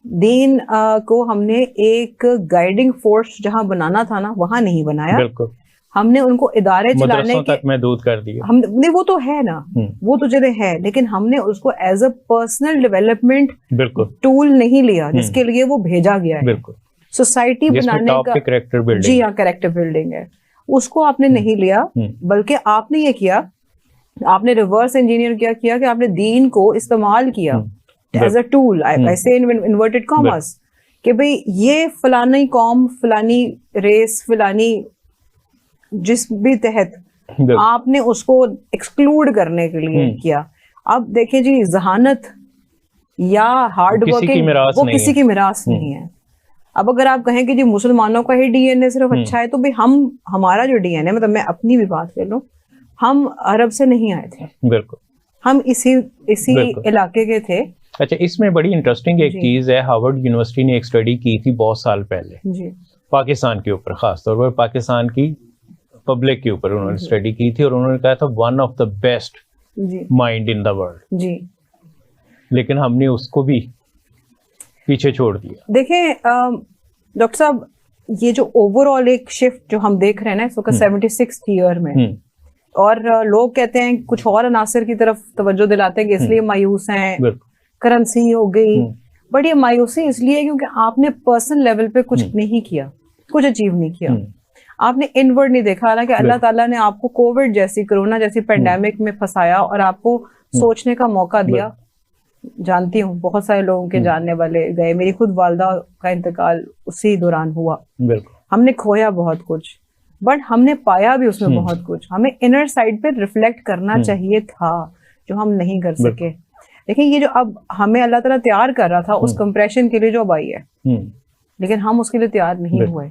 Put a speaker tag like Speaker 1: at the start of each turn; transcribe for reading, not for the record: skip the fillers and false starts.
Speaker 1: دین کو ہم نے ایک گائیڈنگ فورس جہاں بنانا تھا نا وہاں نہیں بنایا.
Speaker 2: بالکل.
Speaker 1: ہم نے ان کو ادارے چلانے
Speaker 2: کے تک محدود کر دیا.
Speaker 1: ہم نے وہ تو ہے نا, وہ تو چلے ہے, لیکن ہم نے اس کو ایز اے پرسنل ڈیولپمنٹ
Speaker 2: بالکل
Speaker 1: ٹول نہیں لیا جس کے لیے وہ بھیجا گیا ہے.
Speaker 2: بالکل.
Speaker 1: سوسائٹی بنانے کا, جی ہاں, کریکٹر بلڈنگ ہے, اس کو آپ نے نہیں لیا, بلکہ آپ نے یہ کیا, آپ نے ریورس انجینئر کیا کہ آپ نے دین کو استعمال کیا ایز اے ٹول, ایسے انورٹڈ کامرس, کہ بھئی یہ فلانی قوم, فلانی ریس, فلانی جس بھی تحت آپ نے اس کو ایکسکلوڈ کرنے کے لیے کیا. اب دیکھیں جی, ذہانت یا ہارڈ ورکنگ وہ کسی کی میراث نہیں ہے. اب اگر آپ کہیں کہ جی مسلمانوں کا ہی ڈی این اے صرف اچھا ہے, تو بھی ہمارا جو ڈی این اے, مطلب میں اپنی بھی بات کر لوں, ہم عرب سے نہیں آئے تھے.
Speaker 2: بالکل.
Speaker 1: ہم اسی علاقے کے تھے.
Speaker 2: اچھا, اس میں بڑی انٹرسٹنگ ایک چیز ہے, ہارورڈ یونیورسٹی نے ایک اسٹڈی کی تھی بہت سال پہلے
Speaker 1: جی
Speaker 2: پاکستان کے اوپر, خاص طور پر پاکستان کی پبلک کے اوپر انہوں نے اسٹڈی کی تھی, اور انہوں نے کہا تھا one of the best mind in the world.
Speaker 1: جی. لیکن
Speaker 2: ہم نے اس کو بھی پیچھے چھوڑ دیا.
Speaker 1: دیکھیں ڈاکٹر صاحب, یہ جو اوور آل ایک شفٹ جو ہم دیکھ رہے ہیں نا اس وقت 76 ایئر میں, اور لوگ کہتے ہیں کچھ اور عناصر کی طرف توجہ دلاتے ہیں کہ اس لیے مایوس ہیں, کرنسی ہو گئی, بٹ یہ مایوسی اس لیے کیونکہ آپ نے پرسنل لیول پہ کچھ نہیں کیا, کچھ اچیو نہیں کیا, آپ نے انورڈ نہیں دیکھا. حالانکہ اللہ تعالیٰ نے آپ کو کووڈ جیسی, کرونا جیسی پینڈیمک میں پھنسایا اور آپ کو سوچنے کا موقع دیا. جانتی ہوں بہت سارے لوگوں کے جاننے والے گئے, میری خود والدہ کا انتقال اسی دوران ہوا. ہم نے کھویا بہت کچھ, بٹ ہم نے پایا بھی اس میں بہت کچھ. ہمیں انر سائڈ پہ ریفلیکٹ کرنا چاہیے تھا, جو ہم نہیں کر سکے. دیکھیں یہ جو اب ہمیں اللہ تعالیٰ تیار کر رہا تھا اس کمپریشن کے لیے جو اب آئی ہے, لیکن ہم اس کے لیے تیار نہیں ہوئے.